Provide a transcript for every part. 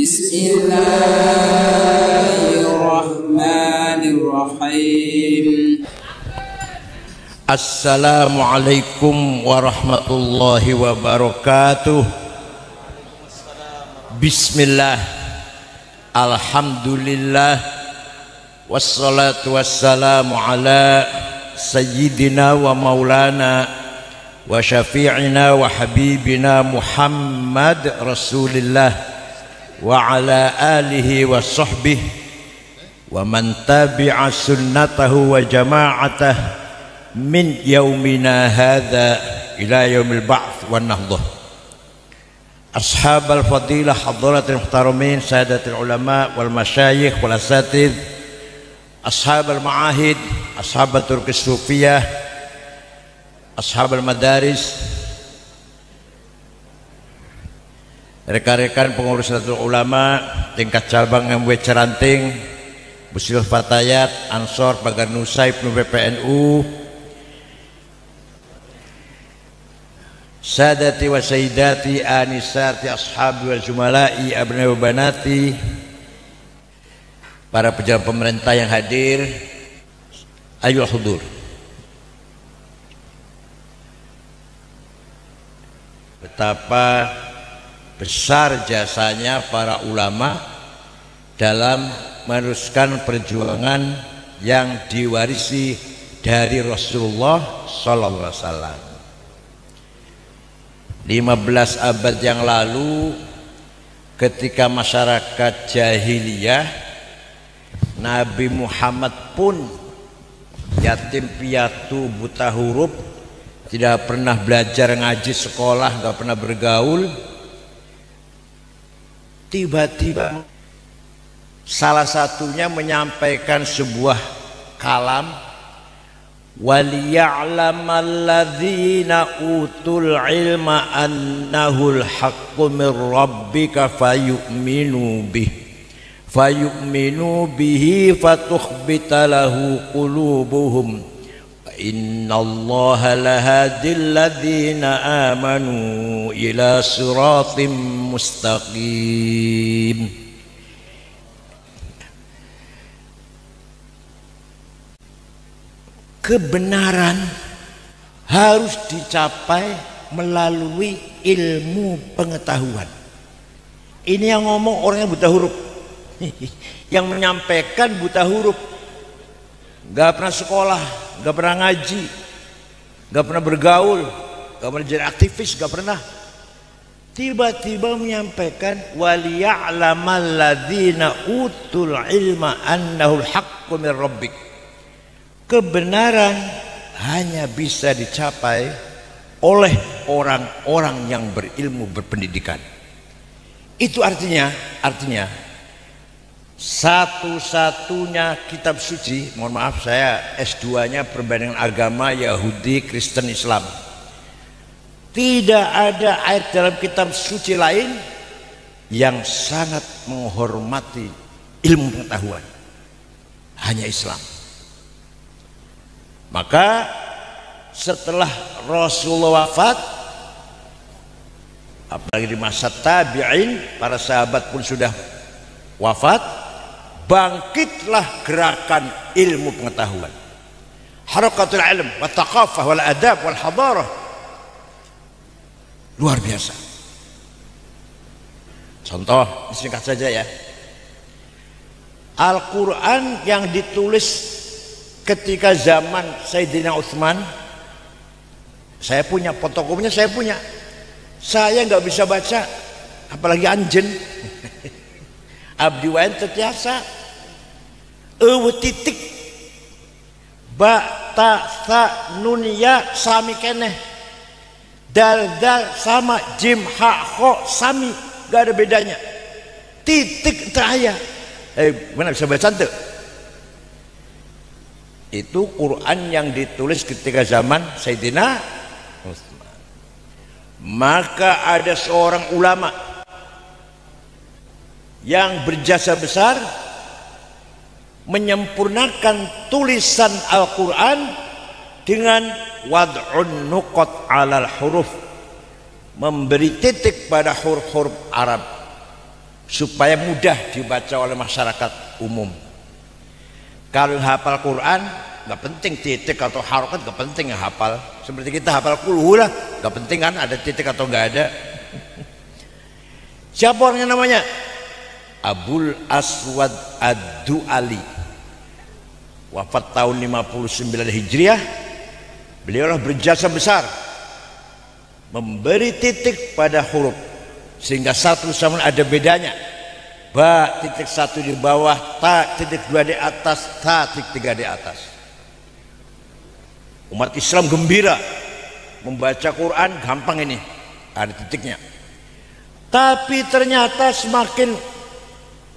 Bismillahirrahmanirrahim. Assalamualaikum warahmatullahi wabarakatuh. Bismillah, alhamdulillah, wassalatu wassalamu ala sayyidina wa maulana wa syafi'ina wa habibina Muhammad Rasulillah wa ala alihi wa sahbihi wa man tabi'a sunnatahu wa jama'atah min yaumina hadha ila yaumil ba'th wan nahdah. Ashabal fadilah hadratil muhtaramin sadatil ulama wal masyayikh wal asatidh, ashabal ma'ahid, ashabatul sufiyah, ashabal madaris, rekan-rekan pengurus Nahdlatul Ulama tingkat cabang MW Ceranting, Busil Fatayat, Ansor, Pagar Nusa, Ibnu PPNU, Sadati wa Sayyidati, Anisati, Ashabi wa Zumala'i, Abnai wa Banati, para pejabat pemerintah yang hadir, ayyuhal hudur. Betapa besar jasanya para ulama dalam meneruskan perjuangan yang diwarisi dari Rasulullah sallallahu alaihi wasallam. 15 abad yang lalu ketika masyarakat jahiliyah, Nabi Muhammad pun yatim piatu, buta huruf, tidak pernah belajar ngaji sekolah, nggak pernah bergaul. Tiba-tiba salah satunya menyampaikan sebuah kalam, waliya'lamal ladzina utul ilma annahul haqqu mir rabbika fayu'minu bihi fatukhbita lahu qulubuhum wa innallaha lahadil ladzina amanu ila siratim mustaqim. Kebenaran harus dicapai melalui ilmu pengetahuan. Ini yang ngomong orangnya buta huruf, yang menyampaikan buta huruf, gak pernah sekolah, gak pernah ngaji, gak pernah bergaul, gak pernah jadi aktivis, gak pernah. Tiba-tiba menyampaikan waliya'lamal ladzina utul ilma annahul haqqu mir rabbik. Kebenaran hanya bisa dicapai oleh orang-orang yang berilmu, berpendidikan. Itu artinya satu-satunya kitab suci, mohon maaf saya S2-nya perbandingan agama Yahudi, Kristen, Islam. Tidak ada ayat dalam kitab suci lain yang sangat menghormati ilmu pengetahuan, hanya Islam. Maka setelah Rasulullah wafat, apalagi di masa tabi'in, para sahabat pun sudah wafat, bangkitlah gerakan ilmu pengetahuan, harakatul ilm wa thaqafah wal adab wal hadarah. Luar biasa. Contoh singkat saja ya, Al-Quran yang ditulis ketika zaman Sayyidina Utsman, saya punya fotokopinya, saya nggak bisa baca, apalagi anjen. Abdi wae tetiasa titik ba ta sa nun ya sami keneh, dal dal sama, jim ha kho sami, gak ada bedanya, titik teraya. Mana bisa baca tuh? Itu Quran yang ditulis ketika zaman Sayyidina Utsman. Maka ada seorang ulama yang berjasa besar menyempurnakan tulisan Al-Quran dengan wad'un nuqat alal huruf, memberi titik pada huruf-huruf Arab. supaya mudah dibaca oleh masyarakat umum. Kalau hafal Quran nggak penting titik atau harokat, nggak penting ya hafal. Seperti kita hafal kulhu lah, nggak penting kan ada titik atau nggak ada. Siapa orangnya namanya? Abul Aswad Ad-Du'ali, wafat tahun 59 Hijriah. Beliaulah berjasa besar memberi titik pada huruf sehingga satu sama ada bedanya. Ba titik satu di bawah, ta titik dua di atas, ta titik tiga di atas. Umat Islam gembira membaca Quran, gampang ini, ada titiknya. Tapi ternyata semakin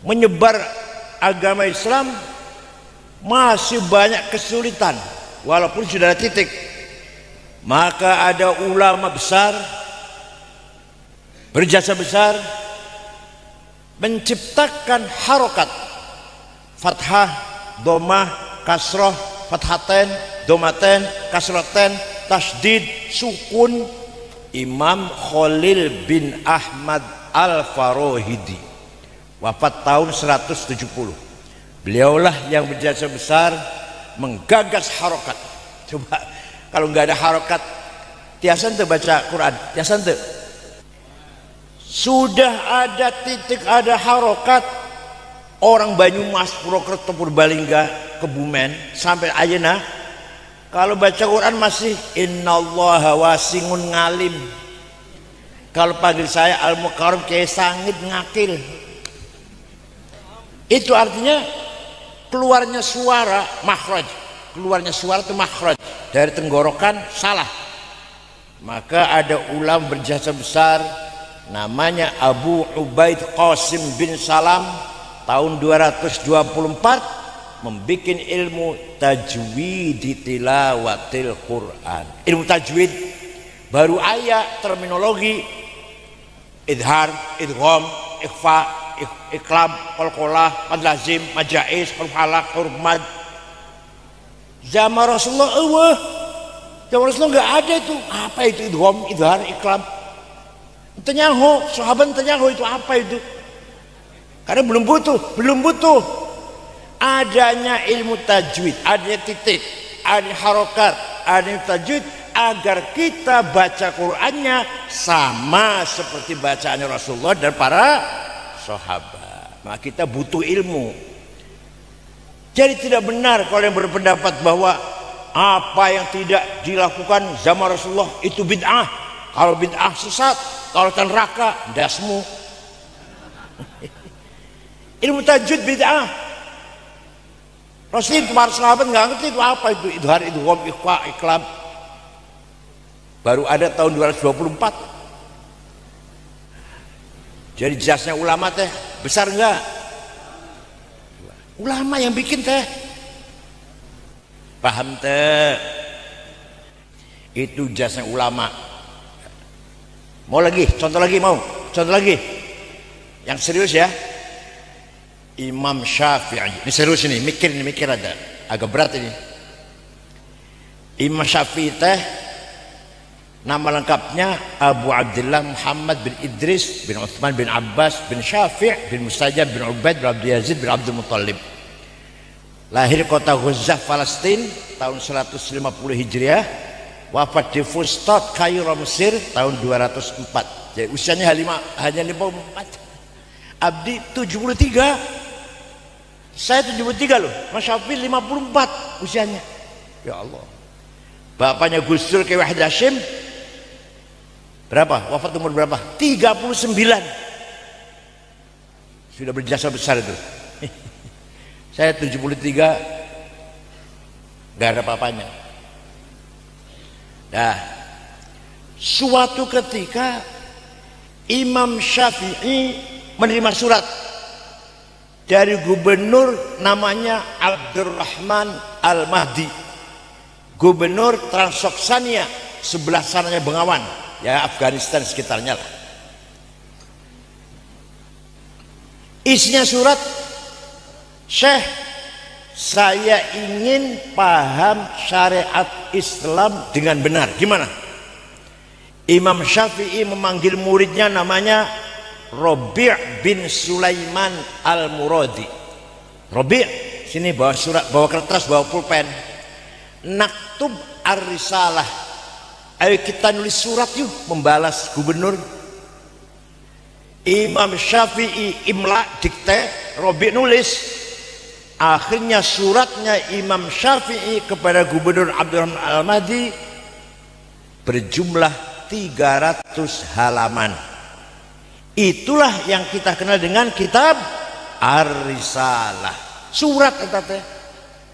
menyebar agama Islam masih banyak kesulitan walaupun sudah ada titik. Maka ada ulama besar berjasa besar menciptakan harokat fathah, domah, kasroh, fathaten, domaten, kasroten, tasdid, sukun. Imam Khalil bin Ahmad Al-Farohidi, wafat tahun 170. Beliaulah yang berjasa besar menggagas harokat. Coba kalau nggak ada harokat, tiasan tuh baca Quran, tiasan tuh. Sudah ada titik, ada harokat, orang Banyumas, Purwokerto, Purbalingga, Kebumen sampai ayeuna kalau baca Quran masih innallaha wasingun ngalim. Kalau panggil saya Al-Mukarram Kiai Sangit ngakil. Itu artinya keluarnya suara makhraj. Keluarnya suara itu makhraj, dari tenggorokan salah. Maka ada ulama berjasa besar namanya Abu Ubaid Qasim bin Salam, tahun 224 membuat ilmu tajwid tilawatil Quran. Ilmu tajwid baru ayat, terminologi, idhar, idgham, ikhfa, iklab, qalqalah, mad lazim, majaiz, huruf halaq, huruf mad. Zaman Rasulullah zaman Rasulullah nggak ada itu. Apa itu idgham, idhar, iklab? Tanyaho, sahabat tanyaho itu apa itu? Karena belum butuh adanya ilmu tajwid, adanya titik, adanya harokat, adanya tajwid agar kita baca Qur'annya sama seperti bacaannya Rasulullah dan para sahabat. Maka kita butuh ilmu. Jadi tidak benar kalau yang berpendapat bahwa apa yang tidak dilakukan zaman Rasulullah itu bid'ah. Kalau bid'ah sesat, kalau neraka dasmu. Ilmu tajwid bid'ah. Rasul para sahabat nggak ngerti itu apa itu idhar, idgham, ikhfa, iklab. Baru ada tahun 224. Jadi jasnya ulama teh besar enggak? Ulama yang bikin teh. Paham teh? Itu jasnya ulama. Mau lagi? Contoh lagi mau? Contoh lagi? Yang serius ya? Imam Syafi'i. Ini serius ini, mikir ada. Agak berat ini. Imam Syafi'i teh nama lengkapnya Abu Abdullah Muhammad bin Idris bin Uthman bin Abbas bin Syafi' bin Mustajab bin Ubaid bin Abdul Yazid bin Abdul Muttalib. Lahir kota Ghazah, Palestina tahun 150 Hijriah. Wafat di Fustat, Kairo, Mesir tahun 204. Jadi usianya hanya 54. Abdi 73. Saya 73 loh, Mas Syafi'i 54 usianya. Ya Allah. Bapaknya Gus Dur Kiai Wahid Hasyim berapa? Wafat umur berapa? 39. Sudah berjasa besar itu. Saya 73 gak ada apa-apanya. Nah, suatu ketika Imam Syafi'i menerima surat dari gubernur namanya Abdurrahman Al-Mahdi, gubernur Transoksania, sebelah sananya Bengawan, ya Afghanistan sekitarnya lah. Isinya surat, Syekh, saya ingin paham syariat Islam dengan benar. Gimana? Imam Syafi'i memanggil muridnya namanya Rabi' bin Sulaiman Al-Muradi. Rabi' sini bawa surat, bawa kertas, bawa pulpen. Naktub ar-risalah. Ayo kita nulis surat yuk, membalas gubernur. Imam Syafi'i imla dikte, Rabi' nulis. Akhirnya suratnya Imam Syafi'i kepada Gubernur Abdurrahman Al-Mahdi berjumlah 300 halaman. Itulah yang kita kenal dengan kitab Ar-Risalah. Surat teh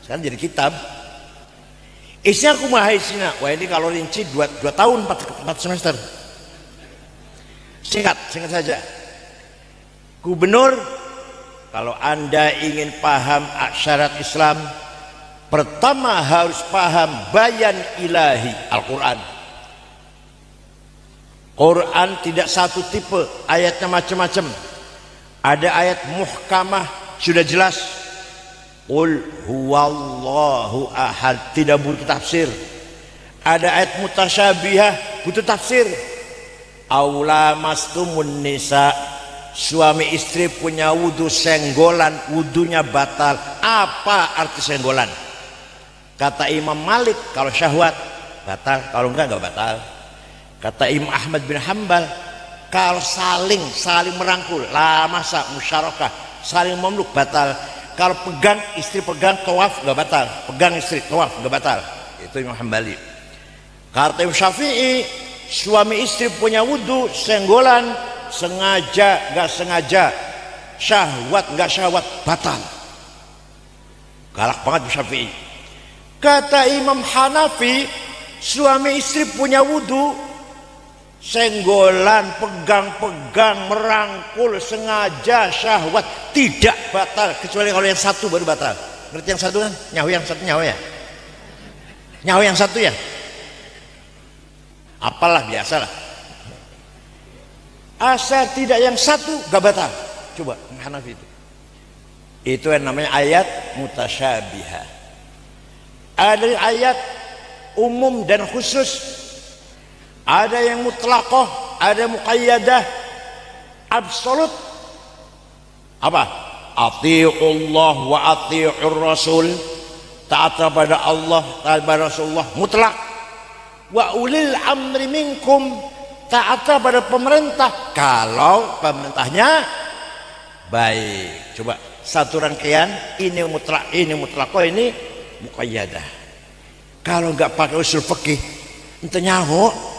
sekarang jadi kitab. Isinya kumaha isina? Wah, ini kalau rinci 2 tahun 4 semester. Singkat saja. Gubernur, kalau Anda ingin paham syarat Islam, pertama harus paham bayan ilahi Al-Quran. Quran tidak satu tipe, ayatnya macam-macam. Ada ayat muhkamah, sudah jelas. Qul huwallahu ahad, tidak butuh tafsir. Ada ayat mutasyabihah, butuh tafsir. Aula mastumun nisa, suami istri punya wudu senggolan, wudunya batal. Apa arti senggolan? Kata Imam Malik, kalau syahwat batal, kalau enggak batal. Kata Imam Ahmad bin Hanbal, kalau saling merangkul, la masa musyarakah, saling memeluk batal. Kalau pegang, istri pegang, tawaf enggak batal. Pegang istri, tawaf enggak batal. Itu Imam Hanbali. Kata Imam Syafi'i, suami istri punya wudu senggolan, sengaja gak sengaja, syahwat gak syahwat, batal. Galak banget Syafi'i. Kata Imam Hanafi, suami istri punya wudu senggolan, pegang-pegang, merangkul, sengaja, syahwat, tidak batal, kecuali kalau yang satu baru batal. Ngerti yang satu kan? Nyawa yang satu nyawa ya? Nyawa yang satu ya? Apalah, biasalah. Asal tidak yang satu gak batal. Coba Hanafi itu yang namanya ayat mutasyabihah. Ada ayat umum dan khusus. Ada yang mutlaqah, ada muqayyadah, absolut. Apa? Ati'ullah wa ati'ur rasul, taat kepada Allah, taat kepada Rasulullah, mutlak. Wa ulil amri minkum, taat pada pemerintah kalau pemerintahnya baik. Coba satu rangkaian, ini mutlak, ini mutlaqah, ini muqayyadah. Kalau nggak pakai usul fikih ente nyaho.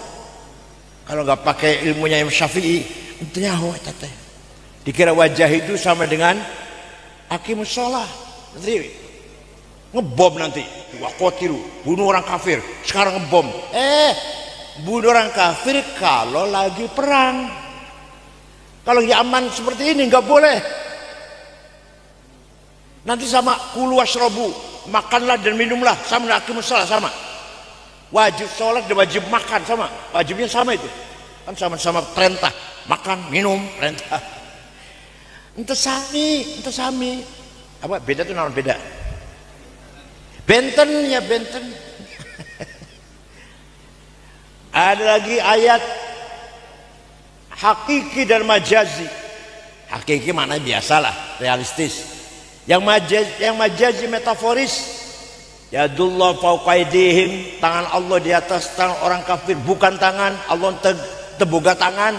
Kalau nggak pakai ilmunya Imam Syafi'i ente nyaho. Dikira wajah itu sama dengan aqimus shalah, nanti ngebom, nanti waqatilu, bunuh orang kafir. Sekarang ngebom, bunuh orang kafir kalau lagi perang. Kalau lagi aman seperti ini nggak boleh. Nanti sama kulu washrabu, makanlah dan minumlah, sama dengan aqimus shalah, sama. Wajib sholat dan wajib makan sama, wajibnya sama itu. Kan sama-sama perintah, makan, minum, perintah. Ente sami. Apa beda tuh, nama beda. Benten ya benten. Ada lagi ayat hakiki dan majazi. Hakiki maknanya biasalah, realistis. Yang majazi metaforis. Yadullah fauqa aydihim, tangan Allah di atas tangan orang kafir, bukan tangan Allah terbuka tangan.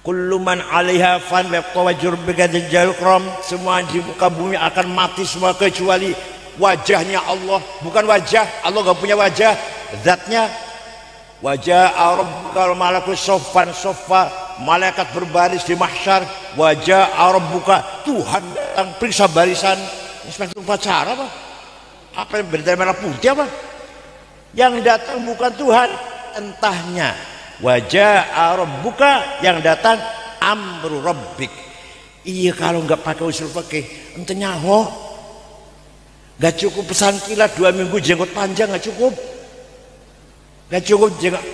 Kullu man 'alaiha fan wa yabqa wajhu rabbika dzul jalali wal ikram, semua di muka bumi akan mati semua kecuali wajahnya Allah, bukan wajah Allah, gak punya wajah, zatnya. Wajah rabbuka wal malaku soffan soffa, malaikat berbaris di mahsyar. Wajah rabbuka, Tuhan datang periksa barisan. Inspektur upacara apa yang berdari merah putih apa? Yang datang bukan Tuhan, entahnya. Wajah rabbuka, yang datang amru rabbik. Iya, kalau nggak pakai usul fikih ente nyaho. Gak cukup pesan kilat 2 minggu jenggot panjang, gak cukup. Gak cukup jenggot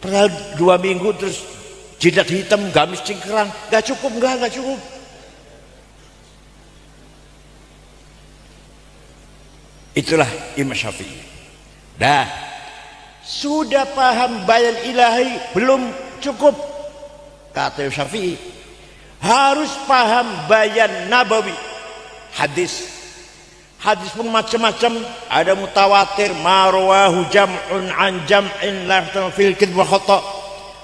padahal 2 minggu terus jidat hitam, gamis cingkrang, gak cukup, gak cukup. Itulah Imam Syafi'i. Sudah paham bayan ilahi belum cukup. kata Syafi'i, harus paham bayan nabawi, hadis. Hadis pun macam-macam, ada mutawatir, marwahu jam'un an jam'in la fil kidb wa khata.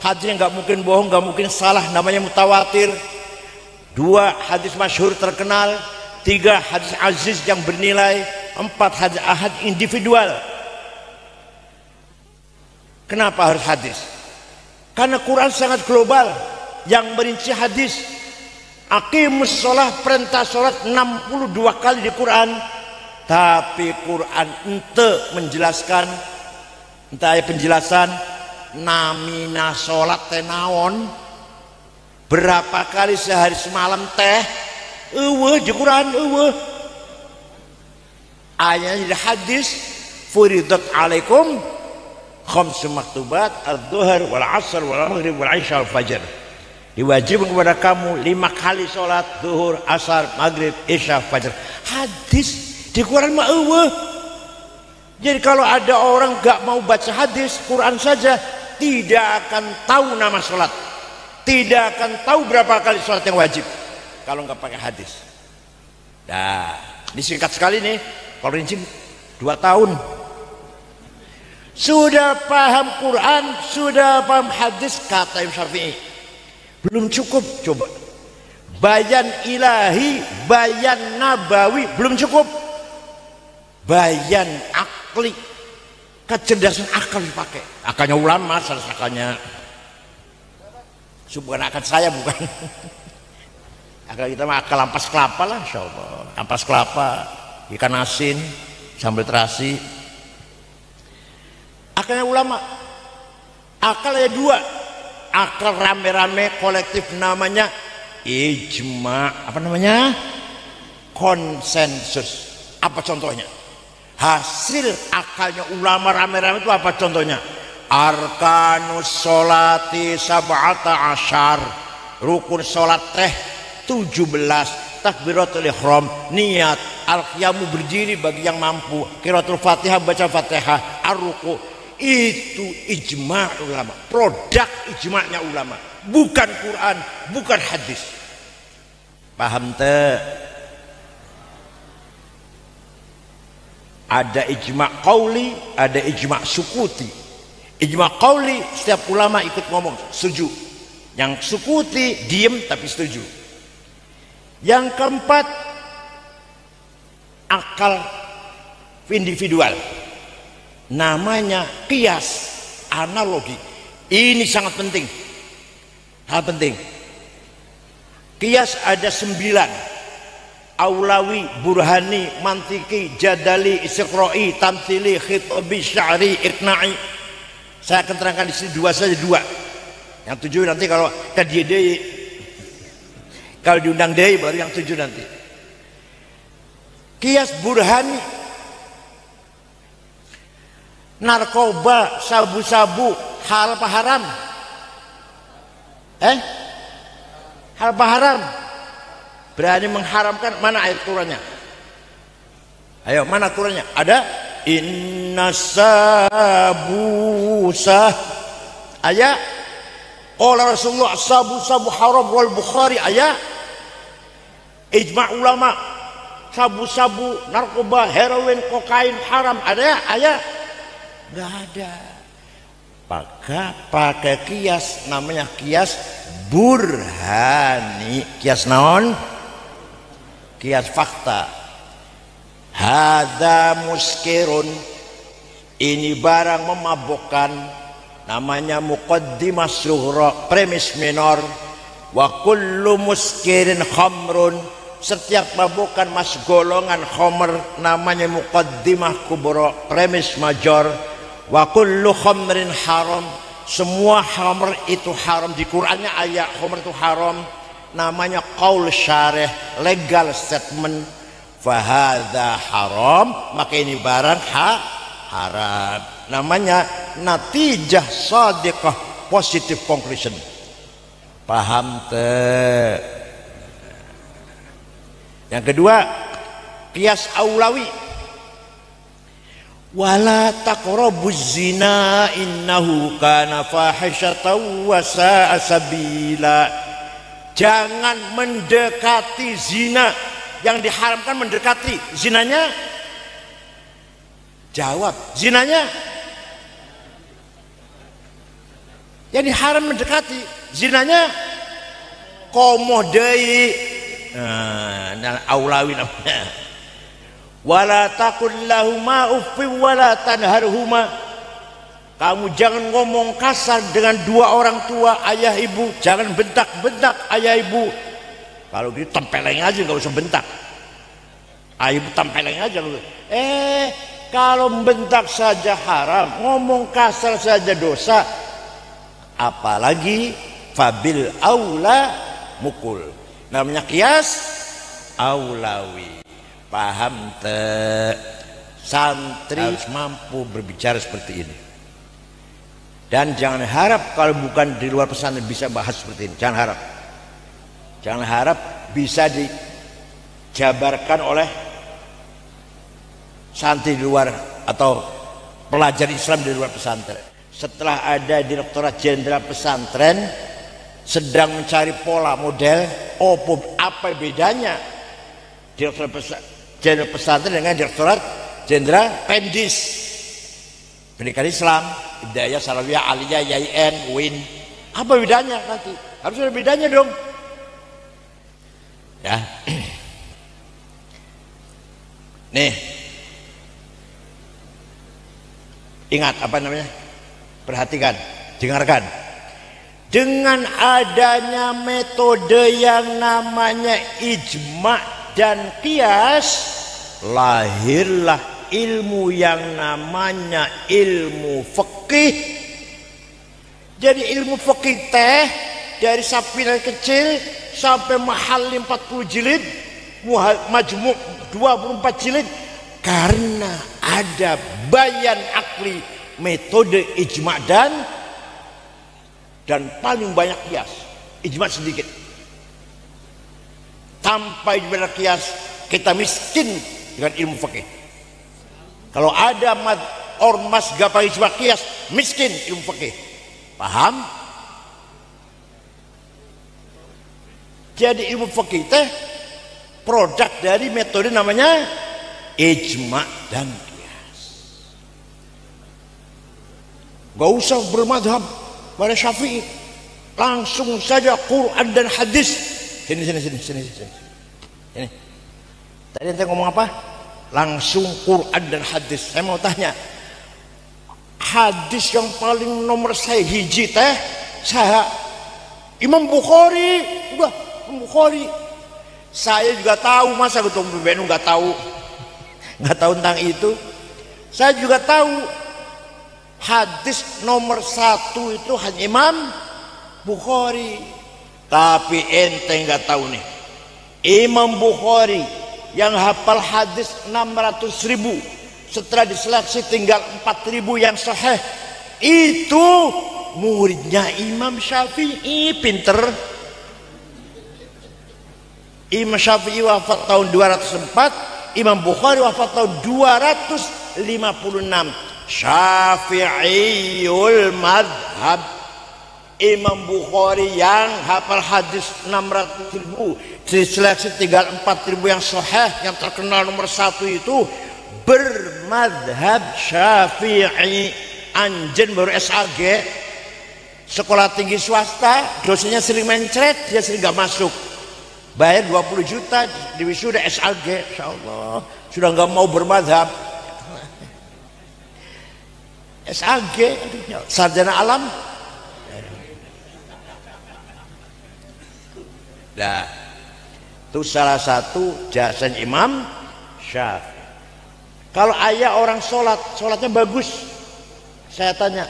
Hadisnya nggak mungkin bohong, nggak mungkin salah, namanya mutawatir. 2 hadis masyhur terkenal, 3 hadis aziz yang bernilai, 4 hadis ahad individual. Kenapa harus hadis? Karena Quran sangat global yang merinci hadis. Aqimus sholah, perintah sholat 62 kali di Quran, tapi Quran ente menjelaskan, entah ya penjelasan namina sholat tenaon, berapa kali sehari semalam teh, di Quran ayatnya di hadis, furidat alaikum khamsu maktubat al-duhar wal asr wal maghrib wal isya wal fajr, diwajibkan kepada kamu 5 kali sholat duhur, asar, maghrib, isya, fajar. Hadis di Quran mah Jadi kalau ada orang gak mau baca hadis, Quran saja, tidak akan tahu nama sholat, tidak akan tahu berapa kali sholat yang wajib kalau nggak pakai hadis. Nah, ini singkat sekali nih, kalau rinci 2 tahun. Sudah paham Quran, sudah paham hadis, kata Imam Syafi'i, belum cukup. Coba bayan ilahi, bayan nabawi, belum cukup. Bayan akli, kecerdasan akal dipakai. Akalnya ulama, salah akalnya bukan akal saya, bukan. Akal kita mah akal ampas kelapa lah, insyaallah. Ampas kelapa, ikan asin, sambal terasi. Akalnya ulama. Akal ada 2. Akal rame-rame kolektif, namanya ijma. Apa namanya? Konsensus. Apa contohnya? Hasil akalnya ulama rame-rame itu apa contohnya? Arkanus sholati sab'ata asyar, rukun sholat teh 17, takbiratul ihram, niat, al-qiyamu berdiri bagi yang mampu, qiraatul fatihah baca fatihah, ar-ruku. Itu ijma ulama, produk ijma'nya ulama, bukan Quran, bukan hadis. Paham teh? Ada ijma' qauli, ada ijma' sukuti. Ijma' qauli setiap ulama ikut ngomong, setuju. Yang sukuti diem tapi setuju. Yang keempat, akal individual, namanya qiyas, analogi. Ini sangat penting, sangat penting. Qiyas ada 9: aulawi, burhani, mantiki, jadali, istiqra'i, tamthili, khitabi, sya'ri, iqna'i. Saya akan terangkan di sini 2 saja, 2. Yang 7 nanti kalau ke dia, kalau diundang dia baru yang 7 nanti. Qiyas burhani, narkoba, sabu-sabu, halal apa haram? Halal apa haram? Berani mengharamkan, mana ayat Qurannya? Ayo, mana Qurannya? Ada? Inna sabusa, ayat. Qala Rasulullah sabu-sabu haram, wal Bukhari, ayat. Ijma' ulama, sabu-sabu, narkoba, heroin, kokain haram, ada ayat? Enggak ada. Pakai kias, namanya kias burhani. Kias naon? Kias fakta. Hadza muskirun, ini barang memabukkan, namanya muqaddimah sughra, premis minor. Wa kullu muskirin khamrun, setiap mabukan mas golongan khamr, namanya muqaddimah kubra, premis major. Wa kullu khamrin haram, semua khamr itu haram. Di Qur'annya ayat khamr itu haram, namanya qaul syarih, legal statement. Fahadha haram, maka ini barang haram, namanya natijah sadiqah, positive conclusion. Paham teh? Yang kedua, qiyas aulawi. Wala taqrabuz zina innahu kana fahisyatan wa sa'a sabila. Jangan mendekati zina. Yang diharamkan mendekati. Zinanya? Jawab. Zinanya? Yang diharam mendekati. Zinanya? Komodai. Nah, aulawi namanya. Wala taqul lahuma uffin wala tanharhuma. Kamu jangan ngomong kasar dengan dua orang tua, ayah ibu. Jangan bentak-bentak ayah ibu. Kalau gitu tempeleng aja, nggak usah bentak. Ayah ibu tempeleng aja. Kalau bentak saja haram, ngomong kasar saja dosa, apalagi fabil aula mukul. Namanya kias aulawi. Paham santri harus mampu berbicara seperti ini, dan jangan harap kalau bukan di luar pesantren bisa bahas seperti ini. Jangan harap bisa dijabarkan oleh santri di luar atau pelajar Islam di luar pesantren. Setelah ada Direktorat Jenderal Pesantren sedang mencari pola model, apa bedanya Direktorat Jenderal Pesantren dengan Direktorat Jenderal Pendis, Pendidikan Islam, Hidayah, Salawiyah, Aliyah, YIN, UIN. Apa bedanya nanti? Harus ada bedanya dong. Ya. Nih. Ingat apa namanya? Perhatikan, dengarkan. Dengan adanya metode yang namanya ijma' dan qiyas, lahirlah ilmu yang namanya ilmu fikih. Jadi ilmu fikih teh dari sapinan kecil sampai mahal 40 jilid, majmu' 24 jilid, karena ada bayan akli, metode ijma' dan paling banyak qiyas. Ijma' sedikit. Tanpa ijma' qiyas kita miskin dengan ilmu fikih. Kalau ada ormas gak pakai ijma' qiyas, miskin ilmu fikih. Paham? Jadi ilmu fikih teh produk dari metode namanya ijma' dan qiyas. Gak usah bermadhab pada Syafi'i, langsung saja Quran dan hadis. Sini. Ini. Tadi ente ngomong apa? Langsung Quran dan hadis. Saya mau tanya, hadis yang paling nomor saya hiji teh saya Imam Bukhari. Udah, Imam Bukhari. Saya juga tahu, masa ketua PBNU nggak tahu tentang itu. Saya juga tahu hadis nomor 1 itu hanya Imam Bukhari. Tapi ente nggak tahu nih, Imam Bukhari yang hafal hadis 600.000, setelah diseleksi tinggal 4.000 yang sahih, itu muridnya Imam Syafi'i. Pinter. Imam Syafi'i wafat tahun 204, Imam Bukhari wafat tahun 256. Syafi'iyul madhab. Imam Bukhari yang hafal hadis 600.000, diseleksi tinggal 4.000 yang sahih, yang terkenal nomor 1 itu bermadhab Syafi'i. Anjen baru SAG, sekolah tinggi swasta, dosennya sering mencret, dia sering gak masuk, bayar 20 juta di wisuda SAG. Insya Allah sudah gak mau bermadhab. SAG, sarjana alam. Nah, itu salah satu jasa Imam Syafi'i. Kalau ayah orang sholatnya bagus, saya tanya,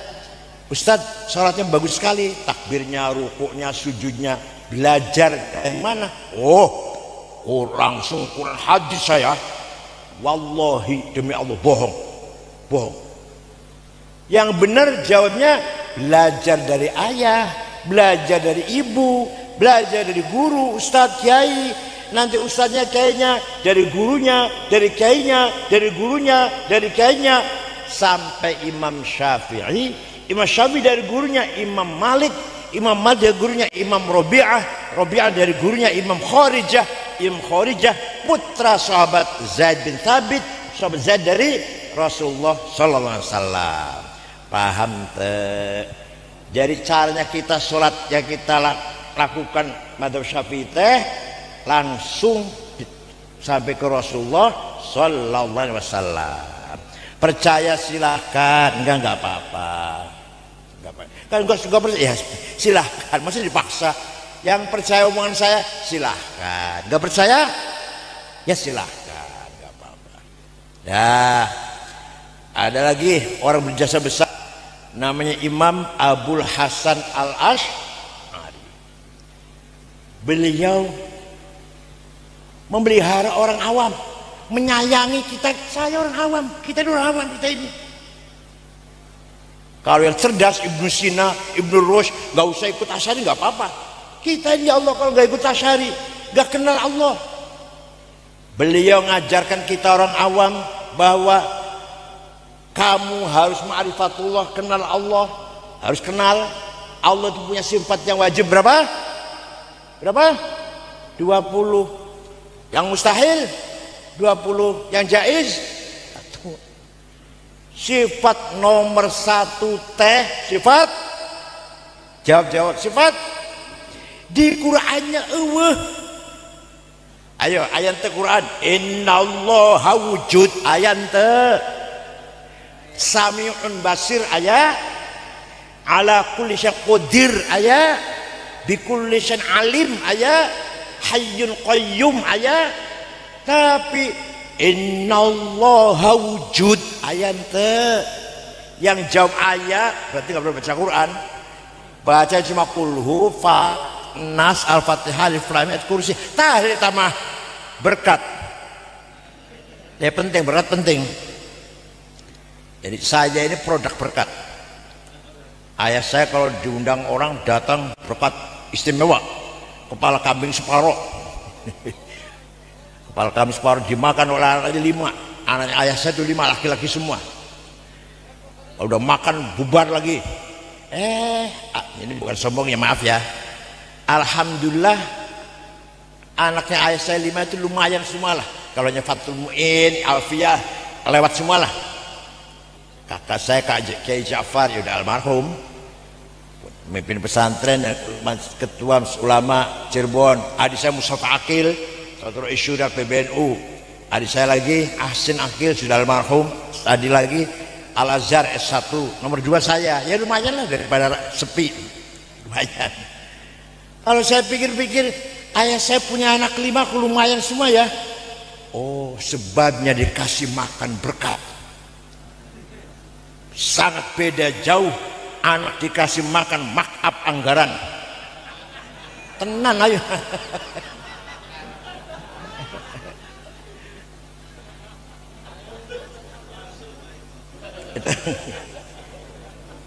Ustadz sholatnya bagus sekali, takbirnya, rukuknya, sujudnya, belajar dari mana? Langsung Quran hadis saya. Wallahi demi Allah, bohong. Yang benar jawabnya, belajar dari ayah, belajar dari ibu, belajar dari guru, ustadz, kiai. Nanti ustadznya, kiainya, dari gurunya, dari kiainya, dari gurunya, dari kiainya. sampai Imam Syafi'i. Imam Syafi'i dari gurunya Imam Malik, Imam Malik dari gurunya Imam Rabi'ah, Rabi'ah dari gurunya Imam Kharijah, Imam Kharijah putra sahabat Zaid bin Thabit, sahabat Zaid dari Rasulullah sallallahu alaihi wasallam. Paham teh? Jadi caranya kita sholat yang kita lakukan madzhab Syafi'i teh langsung sampai ke Rasulullah sallallahu alaihi wasallam. Percaya silakan, enggak apa-apa. Kan enggak percaya ya silakan, masih dipaksa. Yang percaya omongan saya silakan, enggak percaya ya silakan, enggak apa-apa. Ya, ada lagi orang berjasa besar namanya Imam Abul Hasan Al-Asy'ari. Beliau memelihara orang awam, menyayangi kita. Saya orang awam, kita ini orang awam, kita ini. Kalau yang cerdas Ibnu Sina, Ibnu Rushd nggak usah ikut Asy'ari, nggak apa-apa. Kita ini Allah kalau nggak ikut Asy'ari nggak kenal Allah. Beliau ngajarkan kita orang awam bahwa kamu harus ma'rifatullah, kenal Allah, harus kenal Allah itu punya sifat yang wajib berapa? 20. Yang mustahil 20, yang jaiz 1. Sifat nomor 1 teh sifat, jawab sifat di Qur'annya eueuh. Ayo ayat teh Quran, innallaha wujud, ayat teh sami'un basir, ayat ala kulli syai'in qadir, ayat bi kulli syai'in alim, ayat hayyun qayyum, ayat. Tapi innallaha wujud, ayat teh yang jawab ayat berarti nggak perlu baca Quran, baca cuma kulhu fa nas al-fatihah alif lam mim kursi tahlil tamah berkat ya, penting, berat penting. Jadi saya ini produk berkat. Ayah saya kalau diundang orang datang berkat istimewa, kepala kambing separuh. Kepala kambing separuh dimakan oleh anak 5. Anaknya ayah saya itu 5 laki-laki semua. Kalau udah makan bubar lagi. Ini bukan sombong ya, maaf ya. Alhamdulillah anaknya ayah saya 5 itu lumayan semua lah. Kalau Fathul Mu'in, Alfiyah lewat semua lah. Kakak saya Kak Kiai Ja'far ya udah almarhum, pemimpin pesantren, ketua ulama Cirebon. Adik saya Mustafa Akil, Satu Isyudak PBNU. Adik saya lagi Ahsin Akil sudah almarhum. Tadi lagi Al Azhar S1. Nomor 2 saya. Ya lumayan lah daripada sepi. Lumayan. Kalau saya pikir-pikir, ayah saya punya anak 5 lumayan semua ya. Oh, sebabnya dikasih makan berkat. Sangat beda jauh anak dikasih makan markup anggaran. Tenan ayo.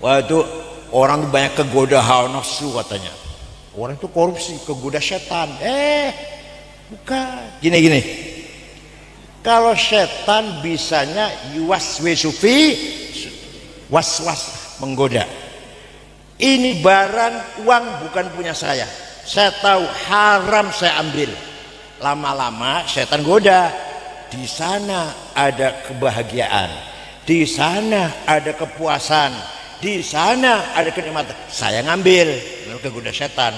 Wah itu orang tuh banyak kegoda hawa nafsu katanya. Orang itu korupsi, kegoda setan. Bukan. Gini. Kalau setan bisanya yuwaswisufi, was-was, menggoda. Ini barang uang bukan punya saya. Saya tahu haram saya ambil. Lama-lama setan goda. Di sana ada kebahagiaan. Di sana ada kepuasan. Di sana ada kenikmatan. Saya ngambil, kegoda setan.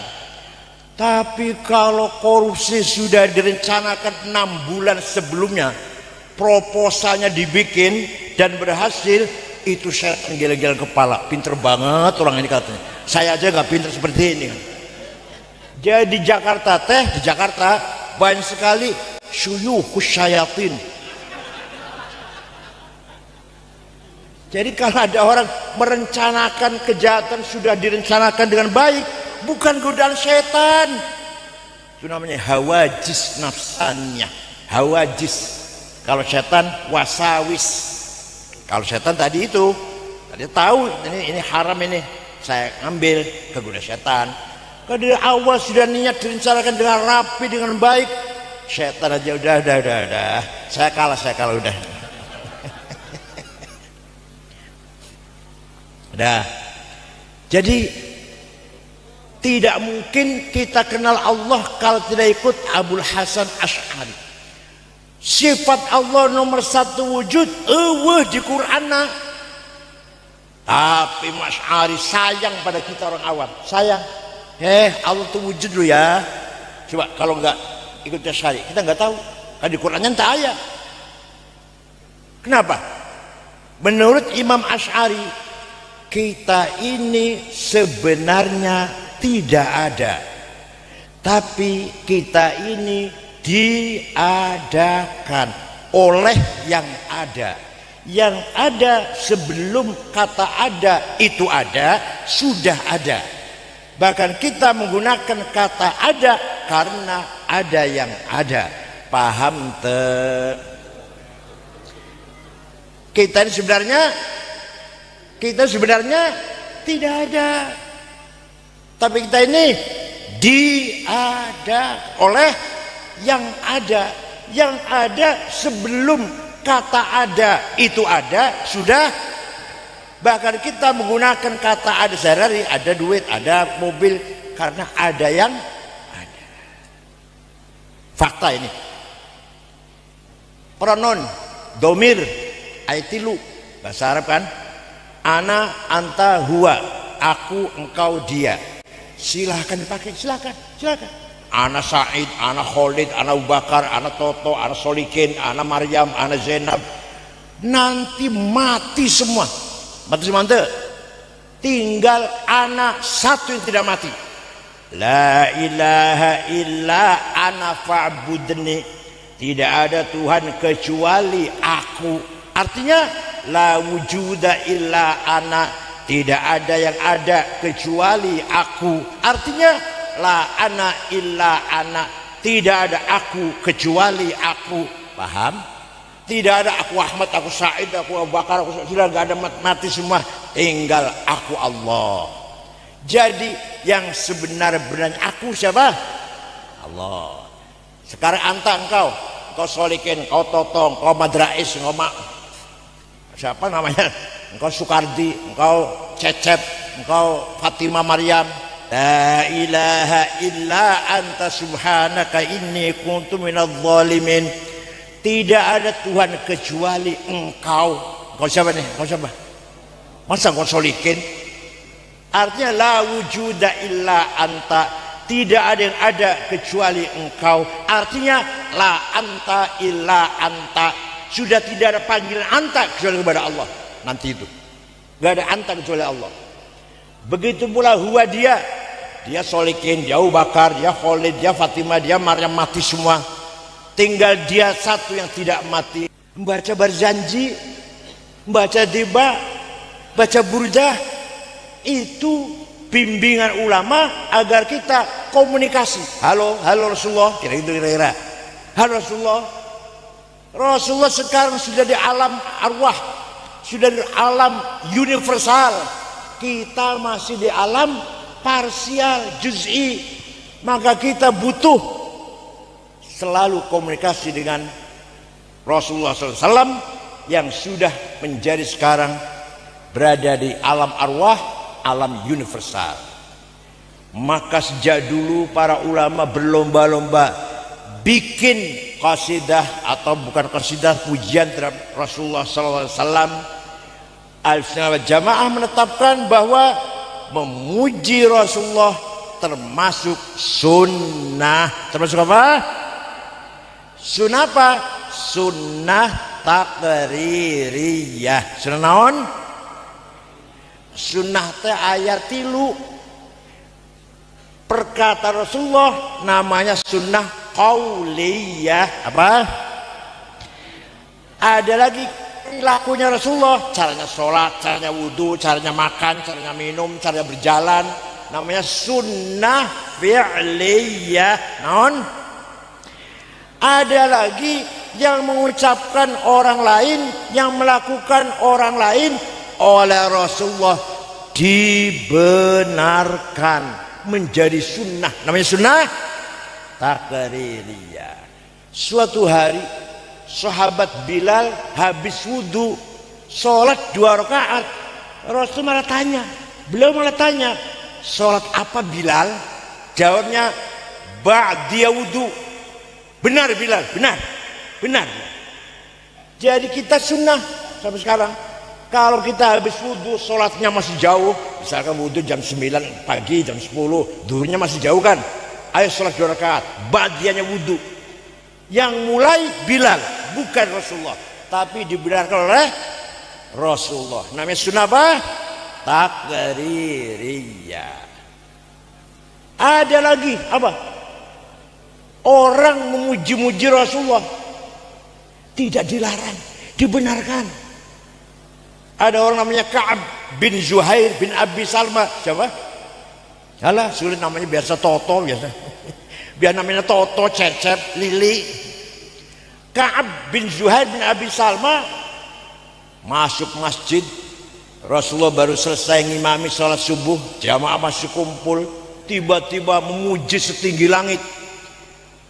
Tapi kalau korupsi sudah direncanakan 6 bulan sebelumnya, proposalnya dibikin dan berhasil, itu saya gila-gila kepala. Pinter banget orang ini katanya. Saya aja nggak pinter seperti ini. Jadi di Jakarta banyak sekali syuyukhus syayatin. Jadi kalau ada orang merencanakan kejahatan sudah direncanakan dengan baik, bukan godaan setan. Itu namanya hawajis nafsannya. Hawajis. Kalau setan wasawis. Kalau setan tadi itu, tadi tahu ini haram ini, saya ambil, kegoda setan. Kalau dari awal sudah niat direncanakan dengan rapi, dengan baik, setan aja udah. Saya kalah udah. Nah, jadi tidak mungkin kita kenal Allah kalau tidak ikut Abul Hasan Asy'ari. Sifat Allah nomor satu wujud di Quran. Tapi Mas Asy'ari sayang pada kita orang awam. Sayang. Allah itu wujud dulu ya. Coba kalau enggak ikut Asy'ari, kita enggak tahu. Kan di Qurannya tak ada. Kenapa? Menurut Imam Asy'ari, kita ini sebenarnya tidak ada, tapi kita ini diadakan oleh yang ada. Yang ada sebelum kata ada itu ada, sudah ada. Bahkan kita menggunakan kata ada karena ada yang ada. Paham kita sebenarnya tidak ada, tapi kita ini diada oleh yang ada. Yang ada sebelum kata ada itu ada, sudah. Bahkan kita menggunakan kata ada sehari-hari, ada duit, ada mobil, karena ada yang ada. Fakta ini. Pronon domir aitilu, bahasa Arab kan, ana anta huwa, aku engkau dia. Silahkan dipakai, silahkan. Ana Said, ana Khalid, ana Abu Bakar, ana Toto, ana Solikin, ana Maryam, ana Zainab. Nanti mati semua. Mati semua ente. Tinggal ana satu yang tidak mati. La ilaha illa ana fa'budni. Tidak ada Tuhan kecuali aku. Artinya la wujuda illa ana, tidak ada yang ada kecuali aku. Artinya la ana illa ana, tidak ada aku kecuali aku. Paham? Tidak ada aku Ahmad, aku Said, aku Abu Bakar, aku sudah nggak ada, mati semua. Tinggal aku Allah. Jadi yang sebenar-benarnya aku siapa? Allah. Sekarang anta engkau Solikin, engkau Totong, engkau Madrais, engkau siapa namanya? Engkau Sukardi, engkau Cecep, engkau Fatimah Maryam. La ilaha illa anta subhanaka inni kuntu minadz zalimin. Tidak ada Tuhan kecuali engkau. Engkau siapa nih? Engkau siapa? Masa engkau Solikin? Artinya la wujuda illa anta. Tidak ada yang ada kecuali engkau. Artinya la anta illa anta. Sudah tidak ada panggilan anta kecuali kepada Allah. Nanti itu gak ada anta kecuali Allah. Begitu pula huwa dia Solikin, dia Abu Bakar, dia Khalid, dia Fatimah, dia Maryam, mati semua. Tinggal dia satu yang tidak mati. Membaca berjanji, membaca tiba, baca burdah, itu bimbingan ulama agar kita komunikasi. Halo Rasulullah, kira-kira. Halo Rasulullah sekarang sudah di alam arwah, sudah di alam universal. Kita masih di alam parsial, juz'i. Maka kita butuh selalu komunikasi dengan Rasulullah SAW yang sudah menjadi sekarang berada di alam arwah, alam universal. Maka sejak dulu para ulama berlomba-lomba bikin qasidah, atau bukan qasidah, pujian terhadap Rasulullah SAW. Ahlussunnah wal Jamaah menetapkan bahwa memuji Rasulullah termasuk sunnah. Termasuk apa? Sunnah apa? Sunnah taqririyah. Sunnah naon? Sunnah teh ayat tilu. Perkataan Rasulullah namanya sunnah qauliyah. Apa? Ada lagi lakunya Rasulullah, caranya sholat, caranya wudhu, caranya makan, caranya minum, caranya berjalan, namanya sunnah fi'liyah. Non? Ada lagi yang mengucapkan orang lain, yang melakukan orang lain oleh Rasulullah dibenarkan menjadi sunnah, namanya sunnah taqririyah. Suatu hari sahabat Bilal habis wudhu, sholat 2 rakaat, Rasul malah tanya, beliau malah tanya, sholat apa Bilal? Jawabnya, ba'diya wudu. Benar Bilal, benar, benar. Jadi kita sunnah sampai sekarang. Kalau kita habis wudu, sholatnya masih jauh, misalkan wudu jam 9 pagi, jam 10, duhurnya masih jauh kan? Ayo sholat 2 rakaat, ba'diyanya wudu. Yang mulai Bilal, bukan Rasulullah, tapi dibenarkan oleh Rasulullah. Namanya sunnah apa? Takririyah. Ada lagi apa? Orang memuji-muji Rasulullah tidak dilarang, dibenarkan. Ada orang namanya Ka'ab bin Zuhair bin Abi Salma. Siapa? Alah, sulit namanya, biasa Toto biasa. Biar namanya Toto, Cecep, Lili. Ka'ab bin Zuhair bin Abi Salma masuk masjid. Rasulullah baru selesai ngimami sholat subuh, jamaah masih kumpul. Tiba-tiba memuji setinggi langit.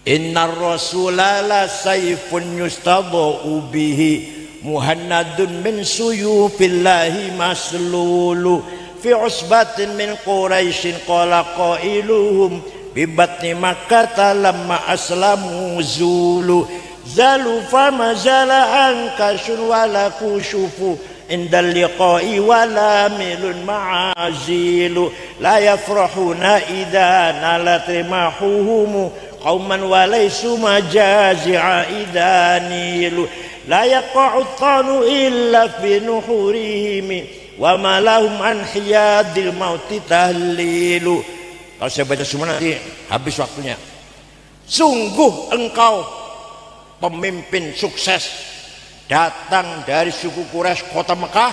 Innar rasulala sayfun yustadau bihi muhannadun min suyufillahi maslulu fi usbatin min quraisyin qala qailuhum bibatni makkata lamma aslamu zulu zalu fama zala ankashun wala kushufu indal liqa'i wala milun ma'azilu la yafrahuna idha nalat rimahuhumu qauman walaysu majazi'a idha nilu la yaqa'u thanu illa fi nuhurihim wa ma lahum an hiyadil mauti tahlilu. Kalau saya baca semua nanti habis waktunya. Sungguh engkau pemimpin sukses datang dari suku Quraisy kota Mekah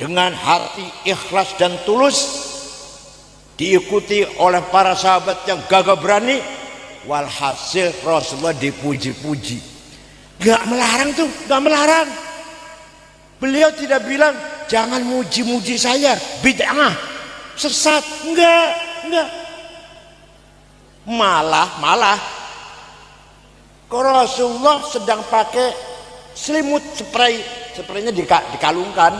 dengan hati ikhlas dan tulus, diikuti oleh para sahabat yang gagah berani. Walhasil Rasulullah dipuji-puji. Gak melarang tuh, gak melarang. Beliau tidak bilang jangan muji-muji saya, bid'ah, sesat. Enggak. Malah Rasulullah sedang pakai selimut spraynya dikalungkan,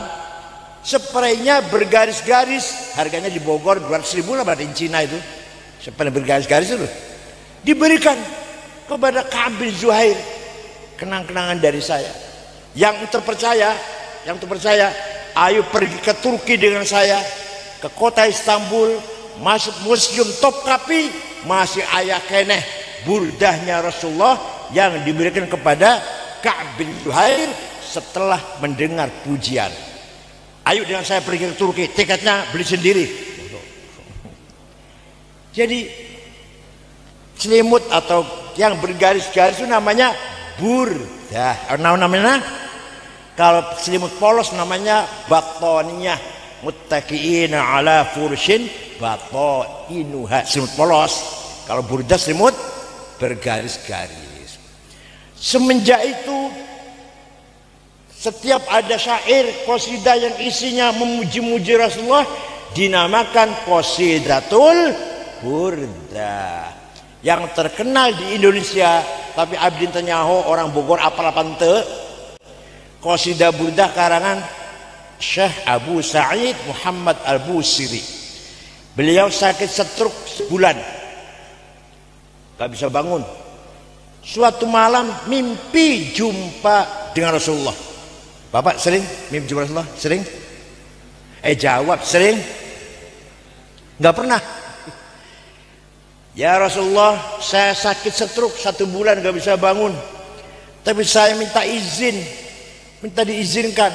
spraynya bergaris-garis, harganya di Bogor 200.000 lah, di Cina itu spray bergaris-garis itu diberikan kepada Ka'ab bin Zuhair, kenang-kenangan dari saya. Yang terpercaya, ayo pergi ke Turki dengan saya, ke kota Istanbul, masuk museum Topkapi, masih ayah keneh burdahnya Rasulullah yang diberikan kepada Ka'ab bin Zuhair setelah mendengar pujian. Ayo dengan saya pergi ke Turki, tiketnya beli sendiri. Jadi selimut atau yang bergaris-garis itu namanya burdah. Namanya kalau selimut polos namanya batoniyah, muttaqiina ala furshin batoinuha. Selimut polos. Kalau burdah selimut bergaris-garis. Semenjak itu setiap ada syair qasidah yang isinya memuji-muji Rasulullah dinamakan qasidatul burdah. Yang terkenal di Indonesia, tapi abdin tanyaho orang Bogor apal pante, qasidah burdah karangan Syekh Abu Sa'id Muhammad Al-Busiri. Beliau sakit stroke sebulan, gak bisa bangun. Suatu malam mimpi jumpa dengan Rasulullah. Bapak sering mimpi jumpa Rasulullah? Sering? Jawab sering? Nggak pernah. Ya Rasulullah, saya sakit stroke 1 bulan gak bisa bangun, tapi saya minta izin, minta diizinkan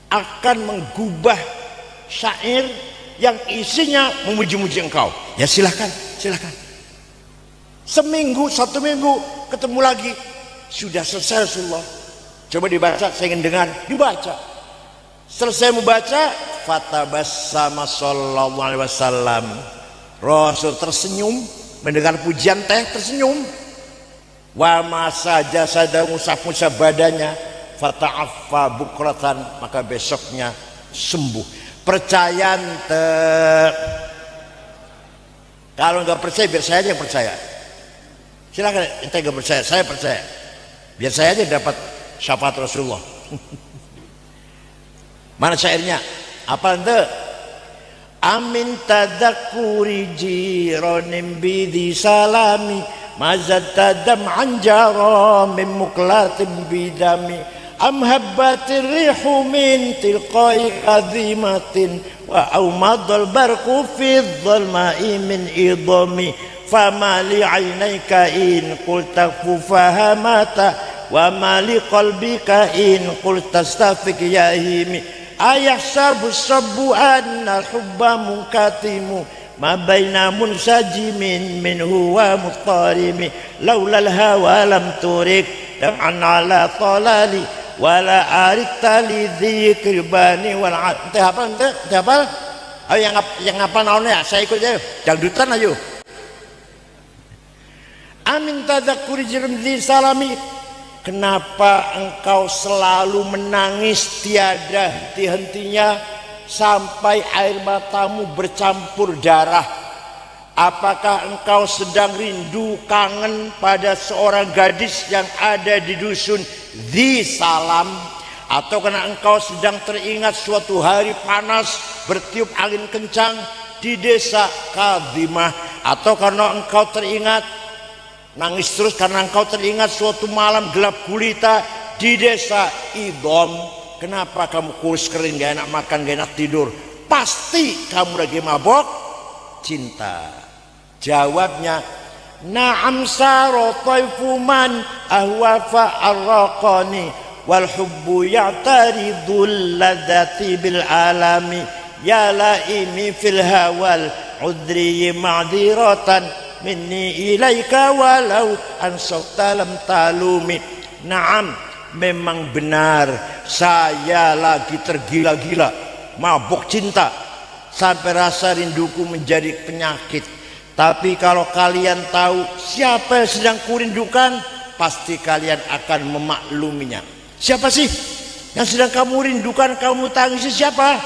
akan menggubah syair yang isinya memuji-muji engkau. Ya silahkan. Seminggu, 1 minggu ketemu lagi, sudah selesai Rasulullah. Coba dibaca, saya ingin dengar. Dibaca. Selesai membaca, fatabassama sallallahu alaihi wasallam. Rasul tersenyum mendengar pujian tersenyum. Wa masaja sada musaf-musaf badannya, fata'affa bukratan, maka besoknya sembuh. Percaya ente. Kalau nggak percaya biar saya aja yang percaya. Silakan, ente nggak percaya, saya percaya. Biar saya aja dapat syafaat Rasulullah. Mana syairnya? Apa ente? Amin tadakuri jironim bidi salami mazat tadam anjara min muklatim bidami am habbatir rihu min tilqai azimatin wa aumadal barku fi dhalma'i min idami fama li aynayka in qulta fufahamata wa ma li qalbika in qulta stafik yahimi ayah sabu anna hubba munkatimu ma baina munsajimin minhu wa mutarimi laula al-hawa lam turik dam'an ala talali wala arik tali dzikri bani wal apa ayo yang apa naonnya saya ikut aja dangdutan ayo amin tadzakuri jirmzi salami. Kenapa engkau selalu menangis tiada henti-hentinya sampai air matamu bercampur darah? Apakah engkau sedang rindu kangen pada seorang gadis yang ada di dusun Dzi Salam? Atau karena engkau sedang teringat suatu hari panas bertiup angin kencang di desa Kadhimah? Atau karena engkau teringat nangis terus karena engkau teringat suatu malam gelap gulita di desa Idom? Kenapa kamu kurus kering, gak enak makan, gak enak tidur? Pasti kamu lagi mabok cinta. Jawabnya, na'am saro taifu man ahwafa arraqani wal hubbu ya'taridul ladati bil alami ya laimi fil hawal udri ma'diratan minni ilaika walau ansauta lam talumi. Naam, memang benar saya lagi tergila-gila mabuk cinta sampai rasa rinduku menjadi penyakit. Tapi kalau kalian tahu siapa yang sedang kurindukan, pasti kalian akan memakluminya. Siapa sih yang sedang kamu rindukan, kamu tangisi? Siapa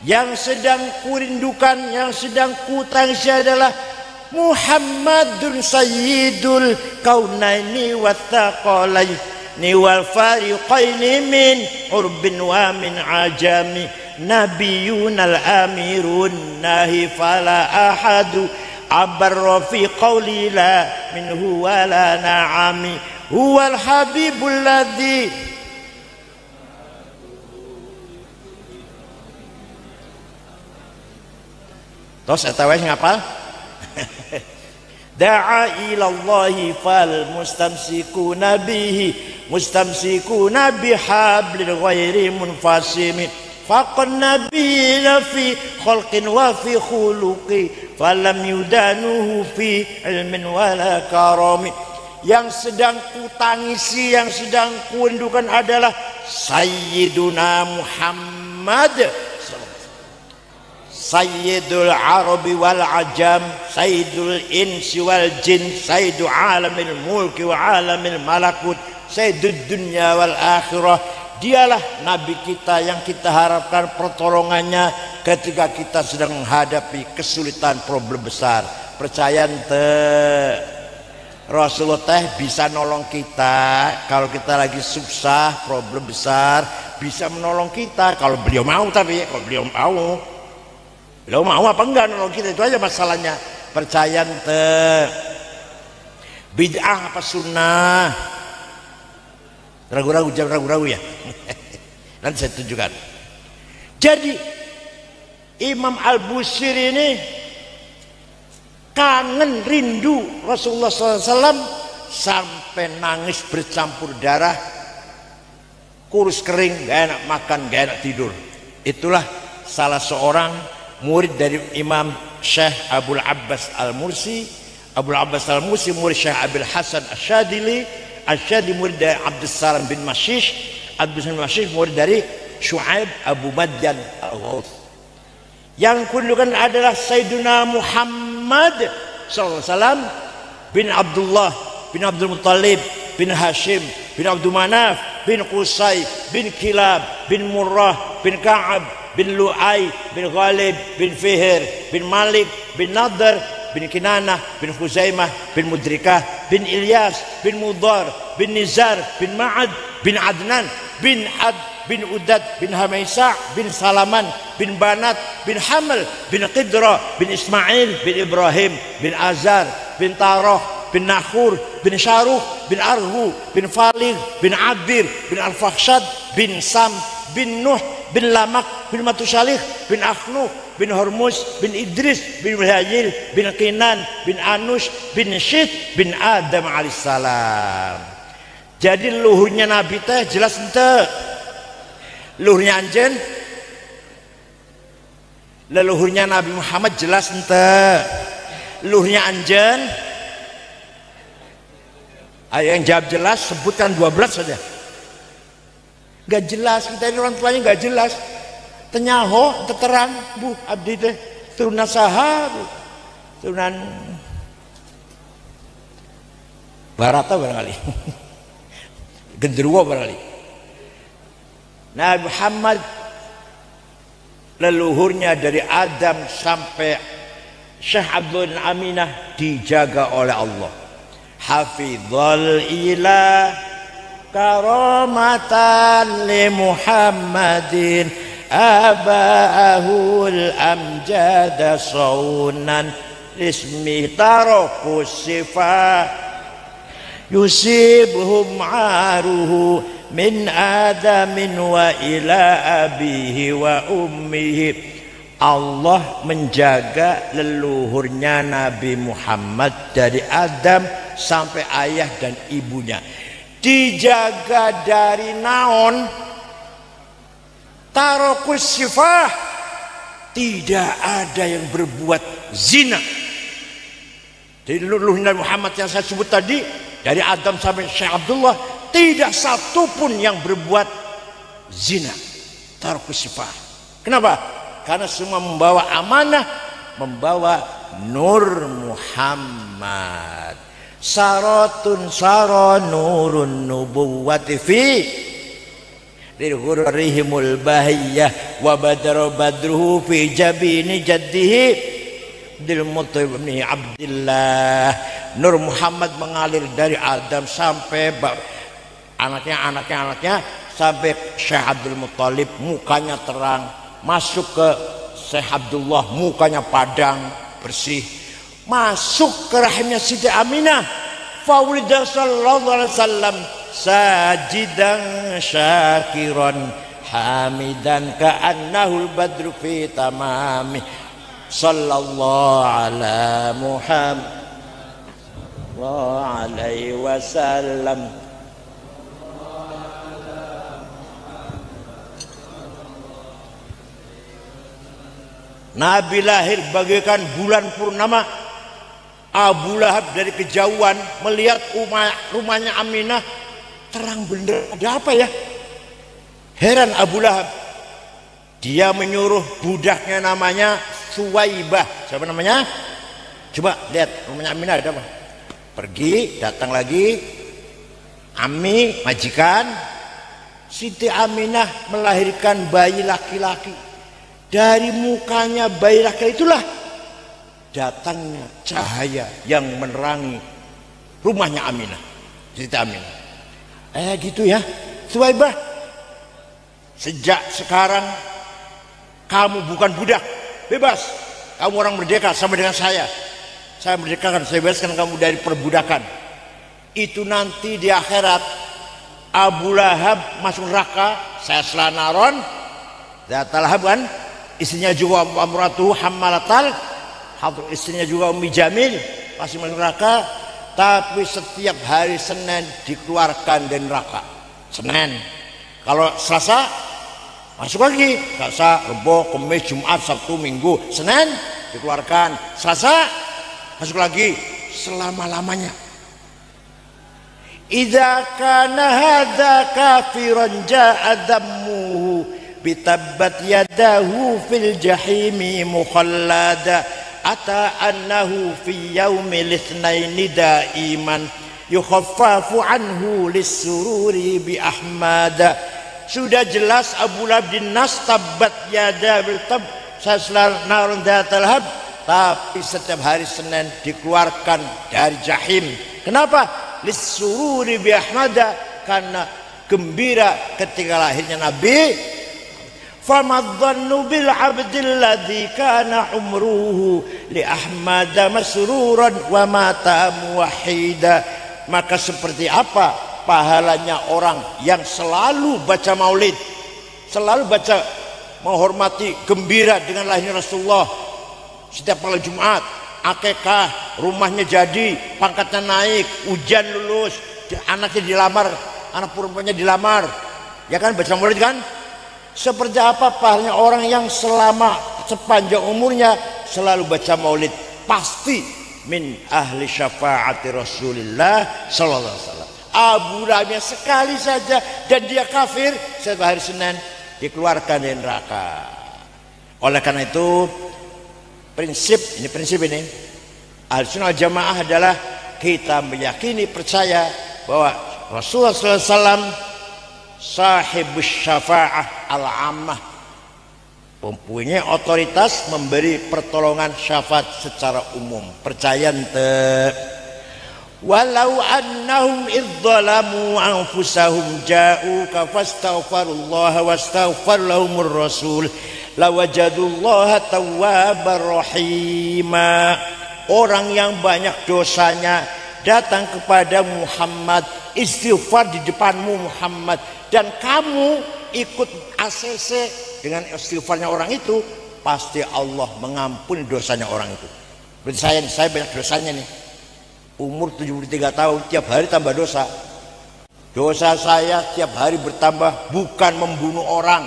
yang sedang kurindukan, yang sedang kutangisi adalah Muhammadun sayyidul kaunaini wa thaqalaini wal fariqaini min urbin wa min ajami nabiyunal amirun nahi fala ahadu abarra fi qawli la minhu wa la na'ami huwal habibul ladzi terus etawes ngapal da'a ilallahi fal mustamsikuna bihi mustamsikuna bihablil ghairi munfasimi faqan nabiyina fi khalqin wa fi khuluqi falam yudanuhu fi ilmin wala karami. Yang sedang kutangisi, yang sedang kurindukan adalah Sayyiduna Muhammad, Sayyidul Arabi wal Ajam, Sayyidul Insi wal Jin, Sayyidu Alamil Mulki wa Alamil Malakut, Sayyidud Dunya wal Akhirah. Dialah Nabi kita yang kita harapkan pertolongannya ketika kita sedang menghadapi kesulitan problem besar. Percaya ente Rasulullah teh bisa nolong kita kalau kita lagi susah, problem besar, bisa menolong kita kalau beliau mau. Tapi kalau beliau mau apa enggak nolong kita, itu aja masalahnya. Percaya ente bid'ah apa sunnah? Ragu-ragu, jangan ragu-ragu ya. Nanti saya tunjukkan. Jadi Imam Al-Busiri ini kangen, rindu Rasulullah SAW sampai nangis bercampur darah, kurus kering, gak enak makan, gak enak tidur. Itulah salah seorang murid dari Imam Syekh Abul Abbas Al-Mursi. Abul Abbas Al-Mursi murid Syekh Abil Hasan Asyadili. Asyadi murid dari Abdus Salam bin Mashish. Abdus Salam bin Mashish murid dari Shu'aib Abu Madyan Al-Ghawth. Yang kurindukan adalah Sayyiduna Muhammad SAW bin Abdullah bin Abdul Muttalib bin Hashim bin Abdul Manaf bin Qusay bin Kilab bin Murrah bin Ka'ab bin Lu'ay bin Ghalib bin Fihr bin Malik bin Nadar bin Kinanah bin Khuzaimah bin Mudrikah bin Ilyas bin Mudar bin Nizar bin Ma'ad bin Adnan bin bin Udad bin Hamaisa bin Salaman bin Banat bin Hamal bin Qidra bin Ismail bin Ibrahim bin Azar bin Taroh bin Nakhur bin Syaruh bin Arhu bin Falih bin Abir bin Al-Fakhshad bin Sam bin Nuh bin Lamak bin Matusalih bin Akhnuh bin Hormuz bin Idris bin Muhajir bin Qinan bin Anush bin Syith bin Adam alaihissalam. Jadi luhurnya Nabi teh jelas ente. Luhurnya anjen, leluhurnya Nabi Muhammad jelas ente. Luhurnya anjen, ayo yang jawab jelas sebutkan 12 saja. Gak jelas, kita ini orang tuanya gak jelas. Tenyaho terang bu abdi teh turunan saha bu, turunan Barata barangkali. Genderuwo barangkali. Nabi Muhammad leluhurnya dari Adam sampai Syekh Abdul Aminah dijaga oleh Allah. Hafizul ilah karamatan li Muhammadin aba'ahul amjada saunan ismi tarokus sifat yusibhum aruhu min adamin wa ila abihi wa ummihi. Allah menjaga leluhurnya Nabi Muhammad dari Adam sampai ayah dan ibunya. Dijaga dari naon? Tarokus sifah, tidak ada yang berbuat zina. Jadi leluhurnya Muhammad yang saya sebut tadi dari Adam sampai Syekh Abdullah tidak satupun yang berbuat zina. Tarokus sifah. Kenapa? Karena semua membawa amanah, membawa nur Muhammad. Saratun sara nurun nubuwati fi lirhurrihimul bahiyah wa badruhu fi jabini jaddihi Abdul Muttalib bin Abdillah. Nur Muhammad mengalir dari Adam sampai anaknya sampai Syekh Abdul Muttalib, mukanya terang. Masuk ke Syekh Abdullah, mukanya padang bersih. Masuk ke rahimnya Siti Aminah, fawlida sallallahu alaihi wasallam sajidan syakiran hamidan ka'annahul badru fi tamami sallallahu ala Muhammad wa alaihi wasallam. Nabi lahir bagaikan bulan purnama. Abu Lahab dari kejauhan melihat rumahnya Aminah terang bener. Ada apa ya? Heran Abu Lahab. Dia menyuruh budaknya namanya Suwaibah. Siapa namanya? Coba lihat rumahnya Aminah ada apa? Pergi, datang lagi. Ami, majikan. Siti Aminah melahirkan bayi laki-laki. Dari mukanya bayi laki itulah datangnya cahaya yang menerangi rumahnya Aminah, Siti Aminah. Gitu ya, Suwaibah. Sejak sekarang kamu bukan budak, bebas. Kamu orang merdeka sama dengan saya. Saya merdekakan, saya bebaskan kamu dari perbudakan. Itu nanti di akhirat Abu Lahab masuk neraka, saya selanaron. Zatal Lahab kan, istrinya juga Amratuhu Hammalatal, istrinya juga Ummi Jamil masih masuk neraka. Tapi setiap hari Senin dikeluarkan dari neraka. Senin. Kalau Selasa masuk lagi. Selasa, Rebo, Kamis, Jumat, Sabtu, Minggu. Senin dikeluarkan. Selasa masuk lagi selama-lamanya. Idza kana hadza kafiran ja'a dammuhu bitabbat yadahu fil jahimi mukhallada ata annahu fi yaumil itsnaini daiman yukhaffafu anhu lis-sururi bi ahmada. Sudah jelas Abu Lahab dinas tabbat yada bil tab saslar narun datal hab, tapi setiap hari Senin dikeluarkan dari jahim. Kenapa? Lis-sururi bi ahmada, karena gembira ketika lahirnya Nabi. Famadhannu bil abdil ladzi kana umruhu li Ahmad masruran wa mata muwahhida. Maka seperti apa pahalanya orang yang selalu baca maulid, selalu baca menghormati gembira dengan lahirnya Rasulullah. Setiap malam Jumat, akikah, rumahnya jadi, pangkatnya naik, ujian lulus, anaknya dilamar, anak perempuannya dilamar, ya kan, baca maulid kan. Seperti apa pahalanya orang yang selama sepanjang umurnya selalu baca maulid, pasti min ahli syafaati Rasulillah sallallahu alaihi wasallam. Abu Lahab sekali saja dan dia kafir, setiap hari Senin dikeluarkan dari neraka. Oleh karena itu prinsip ini Ahlussunnah Jamaah adalah kita meyakini, percaya bahwa Rasulullah sallallahu alaihi wasallam sahibus syafa'ah al-ammah, mempunyai otoritas memberi pertolongan syafaat secara umum. Percaya ente? Walau annahum idzalamu anfusahum ja'uka fastaghfirullaha wastaghfar lahumur rasul lawajadullaha tawwabar rahima. Orang yang banyak dosanya datang kepada Muhammad, istighfar di depanmu Muhammad, dan kamu ikut ACC dengan istighfarnya orang itu, pasti Allah mengampuni dosanya orang itu. Berarti saya banyak dosanya nih, umur 73 tahun, tiap hari tambah dosa. Dosa saya tiap hari bertambah, bukan membunuh orang,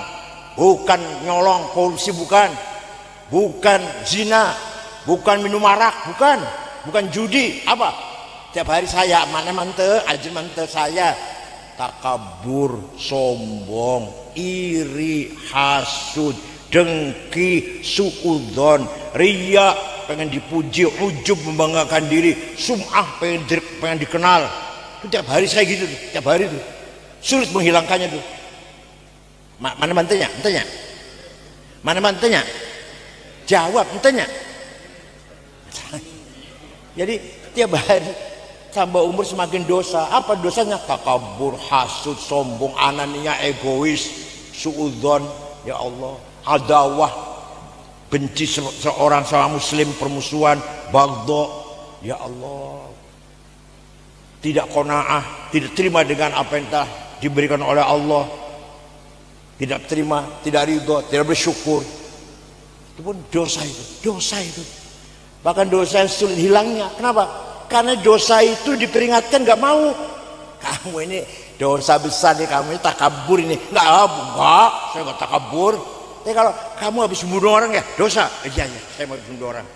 bukan nyolong, korupsi, bukan zina, bukan minum arak, bukan judi, apa? Tiap hari saya ajin mante saya takabur, sombong, iri, hasud, dengki, suudzon, riya, pengen dipuji, ujub, membanggakan diri, sum'ah, pengen dikenal. Itu tiap hari saya gitu, tiap hari itu sulit menghilangkannya tuh. Mana mantenya? Mana mantenya? Jawab mantenya. Jadi tiap hari tambah umur semakin dosa. Apa dosanya? Takabur, hasud, sombong, anania, egois, suudzon, ya Allah, adawah, benci seorang sama muslim, permusuhan, baghdha, ya Allah, tidak qanaah, tidak terima dengan apa yang telah diberikan oleh Allah, tidak terima, tidak ridho, tidak bersyukur. Itu pun dosa itu. Bahkan dosa yang sulit hilangnya. Kenapa? Karena dosa itu diperingatkan, nggak mau. Kamu ini dosa besar nih, kamu ini takabur ini. Enggak, saya nggak takabur. Tapi kalau kamu habis membunuh orang ya dosa. Iya, saya mau membunuh orang.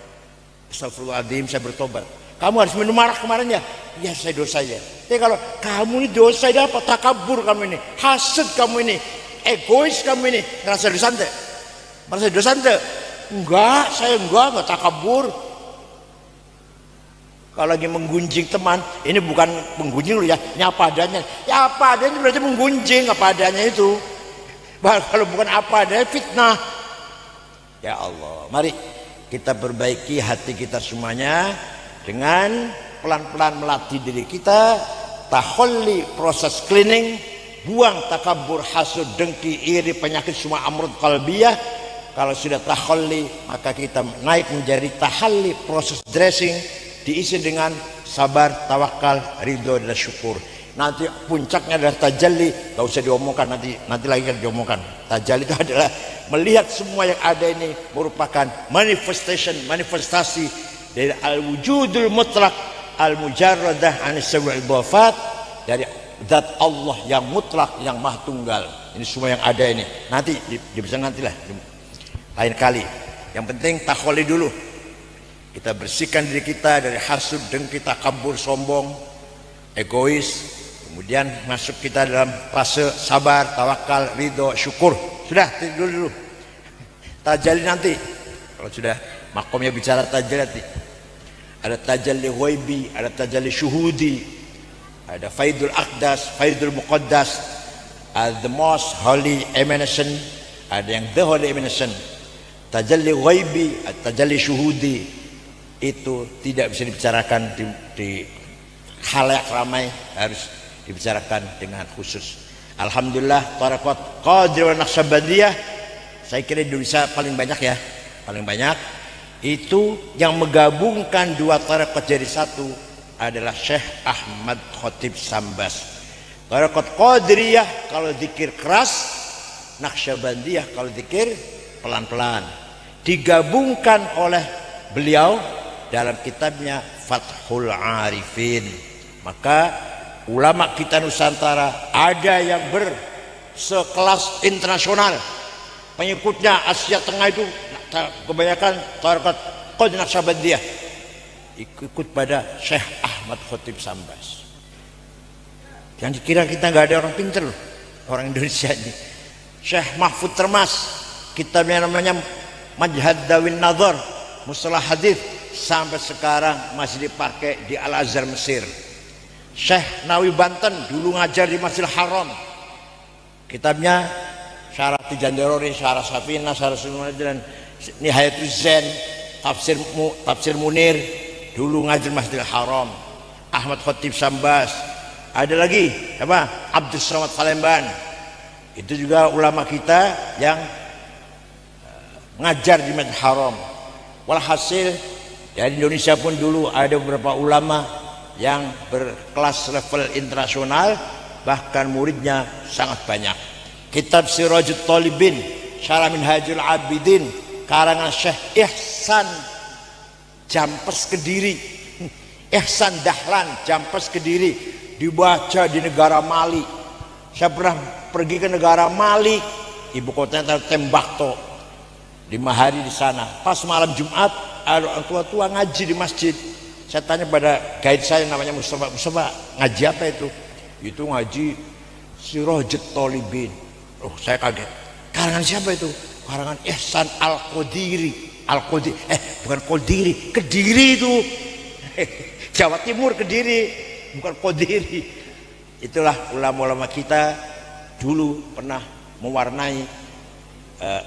Astagfirullahaladzim, saya bertobat. Kamu harus minum arak kemarin ya. Iya, saya dosa ya. Tapi kalau kamu ini dosa ini apa? Takabur kamu ini, hasud kamu ini, egois kamu ini. Ngerasa dosa ente? Merasa dosa ente? Enggak, saya enggak takabur. Kalau lagi menggunjing teman, ini bukan menggunjing lu ya, ini apa adanya. Ya apa adanya berarti menggunjing, apa adanya itu. Kalau bukan apa adanya, fitnah. Ya Allah, mari kita perbaiki hati kita semuanya dengan pelan-pelan melatih diri kita, taholli, proses cleaning, buang takabur, hasud, dengki, iri, penyakit semua amrud qalbiyah. Kalau sudah taholli, maka kita naik menjadi tahalli, proses dressing, diisi dengan sabar, tawakal, ridho dan syukur. Nanti puncaknya adalah tajalli, gak usah diomongkan, nanti lagi kan diomongkan. Tajalli itu adalah melihat semua yang ada ini merupakan manifestasi dari al-wujudul mutlak, al-mujarradah anis sawi' idhafat, dari zat Allah yang mutlak, yang maha tunggal. Ini semua yang ada ini. Nanti bisa nantilah lain kali. Yang penting takholi dulu. Kita bersihkan diri kita dari hasud, dengki, takabur, sombong, egois. Kemudian masuk kita dalam fase sabar, tawakal, ridho, syukur. Sudah, tidur dulu. Tajalli nanti. Kalau sudah makomnya bicara tajalli nanti. Ada tajalli ghaibi, ada tajalli syuhudi, ada faidul aqdas, faidul muqaddas, ada the most holy emanation, ada yang the holy emanation. Tajalli ghaibi, tajalli syuhudi, itu tidak bisa dibicarakan di khalayak ramai, harus dibicarakan dengan khusus. Alhamdulillah tarekat Qadiriyah Naqsyabandiyah saya kira di Indonesia paling banyak ya, paling banyak itu yang menggabungkan dua tarekat jadi satu adalah Syekh Ahmad Khatib Sambas. Tarekat Qadiriyah kalau zikir keras, Naqsyabandiyah kalau zikir pelan-pelan. Digabungkan oleh beliau dalam kitabnya Fathul Arifin. Maka ulama kita Nusantara ada yang bersekelas internasional, pengikutnya Asia Tengah itu kebanyakan tarekat Qadiriyah Naqsyabandiyah ikut pada Syekh Ahmad Khatib Sambas. Yang dikira kita nggak ada orang pinter loh, orang Indonesia ini. Syekh Mahfud Termas, kitabnya namanya Majhad Dawin Nadhar, Mustalah Hadis, sampai sekarang masih dipakai di Al Azhar Mesir. Syekh Nawawi Banten dulu ngajar di Masjidil Haram, kitabnya Syarah Tijan Daruri, Syarah Safinah, Syarah Sunan dan Nihayatul Zain, Tafsir Munir, dulu ngajar Masjidil Haram. Ahmad Khatib Sambas, ada lagi apa? Abdus Samad Falemban, itu juga ulama kita yang ngajar di Masjidil Haram. Walhasil dari Indonesia pun dulu ada beberapa ulama yang berkelas level internasional, bahkan muridnya sangat banyak. Kitab Sirajut Talibin, Syarah Minhajul Abidin, karangan Syekh Ihsan Jampes Kediri, Ihsan Dahlan Jampes Kediri, dibaca di negara Mali. Saya pernah pergi ke negara Mali, ibu kotanya Tembakto, 5 hari di sana. Pas malam Jumat ada orang tua-tua ngaji di masjid. Saya tanya pada guide saya namanya Mustafa, ngaji apa itu? Itu ngaji Sirajut Talibin. Oh, saya kaget. Karangan siapa itu? Karangan Ihsan Al-Qadiri. Bukan Qadiri, Kediri itu. Jawa Timur Kediri, bukan Qadiri. Itulah ulama-ulama kita dulu pernah mewarnai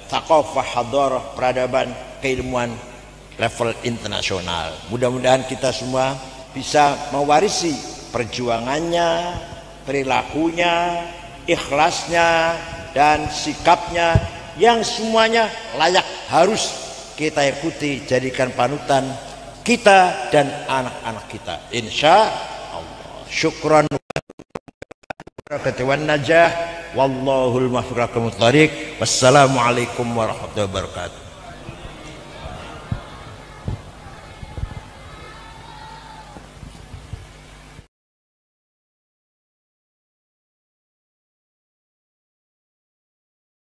thaqafah, hadarah, peradaban, keilmuan level internasional. Mudah-mudahan kita semua bisa mewarisi perjuangannya, perilakunya, ikhlasnya, dan sikapnya yang semuanya layak harus kita ikuti, jadikan panutan kita dan anak-anak kita, insya Allah. Syukran wa najah, wallahul muwaffiq. Wassalamualaikum warahmatullahi wabarakatuh.